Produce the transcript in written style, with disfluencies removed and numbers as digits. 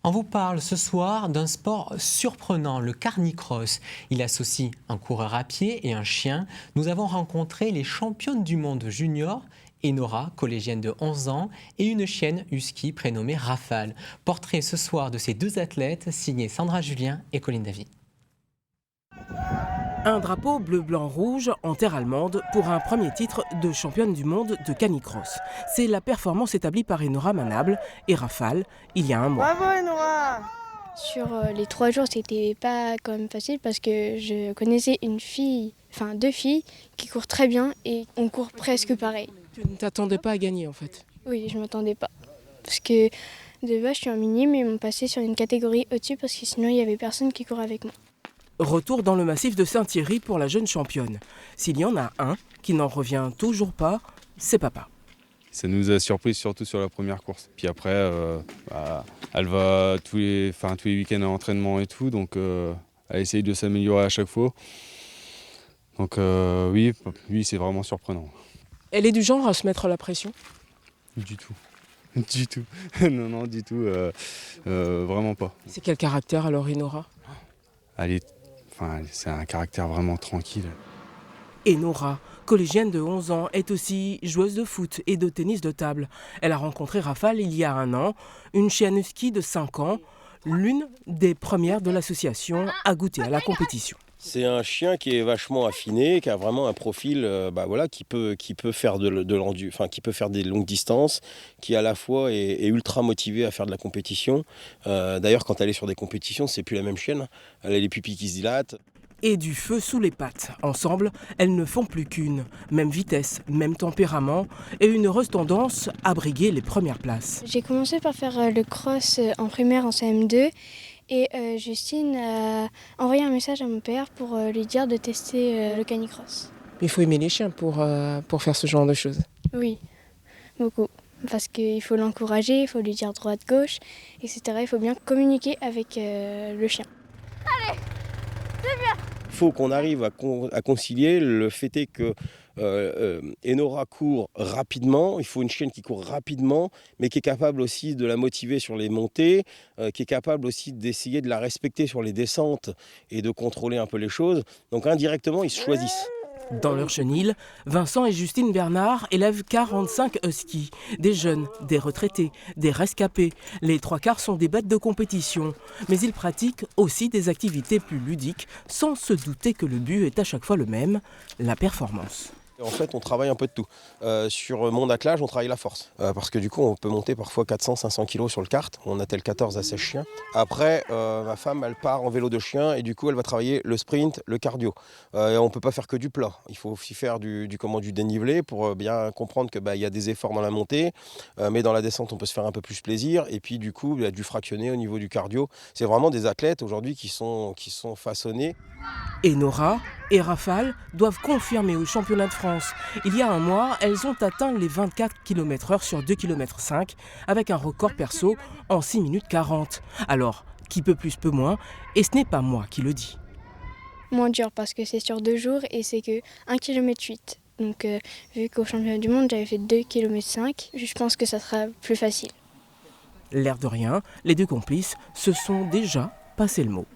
On vous parle ce soir d'un sport surprenant, le carnicross. Il associe un coureur à pied et un chien. Nous avons rencontré les championnes du monde junior, Enora, collégienne de 11 ans, et une chienne husky prénommée Rafale. Portrait ce soir de ces deux athlètes, signé Sandra Julien et Colline Davy. Un drapeau bleu-blanc-rouge en terre allemande pour un premier titre de championne du monde de canicross. C'est la performance établie par Enora Manable et Rafale il y a un mois. Bravo Enora! Sur les 3 jours, c'était pas quand même facile parce que je connaissais deux filles qui courent très bien et on court presque pareil. Tu ne t'attendais pas à gagner en fait? Oui, je m'attendais pas. Parce que de base, je suis en mini, mais ils m'ont passé sur une catégorie au-dessus parce que sinon, il n'y avait personne qui courait avec moi. Retour dans le massif de Saint-Thierry pour la jeune championne. S'il y en a un qui n'en revient toujours pas, c'est papa. Ça nous a surpris surtout sur la première course. Puis après, elle va tous les week-ends à l'entraînement et tout, donc elle essaye de s'améliorer à chaque fois. Donc oui, c'est vraiment surprenant. Elle est du genre à se mettre la pression? Du tout. Du tout. Non, du tout. Vraiment pas. C'est quel caractère alors, Enora? C'est un caractère vraiment tranquille. Enora, collégienne de 11 ans, est aussi joueuse de foot et de tennis de table. Elle a rencontré Rafale il y a un an, une chienne husky de 5 ans, l'une des premières de l'association à goûter à la compétition. C'est un chien qui est vachement affiné, qui a vraiment un profil qui peut faire qui peut faire des longues distances, qui à la fois est ultra motivé à faire de la compétition. D'ailleurs, quand elle est sur des compétitions, c'est plus la même chienne. Elle a les pupilles qui se dilatent. Et du feu sous les pattes. Ensemble, elles ne font plus qu'une. Même vitesse, même tempérament et une heureuse tendance à briguer les premières places. J'ai commencé par faire le cross en primaire en CM2 et Justine a envoyé un message à mon père pour lui dire de tester le canicross. Il faut aimer les chiens pour faire ce genre de choses. Oui, beaucoup. Parce qu'il faut l'encourager, il faut lui dire droite-gauche, etc. Il faut bien communiquer avec le chien. Allez, c'est bien! Il faut qu'on arrive à concilier le fait est que Enora court rapidement, il faut une chienne qui court rapidement, mais qui est capable aussi de la motiver sur les montées, qui est capable aussi d'essayer de la respecter sur les descentes et de contrôler un peu les choses. Donc indirectement, ils se choisissent. Dans leur chenil, Vincent et Justine Bernard élèvent 45 huskies. Des jeunes, des retraités, des rescapés. Les 3/4 sont des bêtes de compétition. Mais ils pratiquent aussi des activités plus ludiques, sans se douter que le but est à chaque fois le même, la performance. En fait, on travaille un peu de tout. Sur mon attelage, on travaille la force. Parce que du coup, on peut monter parfois 400-500 kg sur le kart. On attelle 14 à 16 chiens. Après, ma femme, elle part en vélo de chien et du coup, elle va travailler le sprint, le cardio. On ne peut pas faire que du plat. Il faut aussi faire du dénivelé pour bien comprendre qu'il y a des efforts dans la montée. Mais dans la descente, on peut se faire un peu plus plaisir. Et puis, du coup, il y a du fractionné au niveau du cardio. C'est vraiment des athlètes aujourd'hui qui sont façonnés. Enora et Rafale doivent confirmer au championnat de France. Il y a un mois, elles ont atteint les 24 km/h sur 2,5 km avec un record perso en 6 minutes 40. Alors, qui peut plus, peut moins, et ce n'est pas moi qui le dis. Moins dur parce que c'est sur 2 jours et c'est que 1,8 km. Donc vu qu'au championnat du monde, j'avais fait 2,5 km, je pense que ça sera plus facile. L'air de rien, les deux complices se sont déjà passé le mot.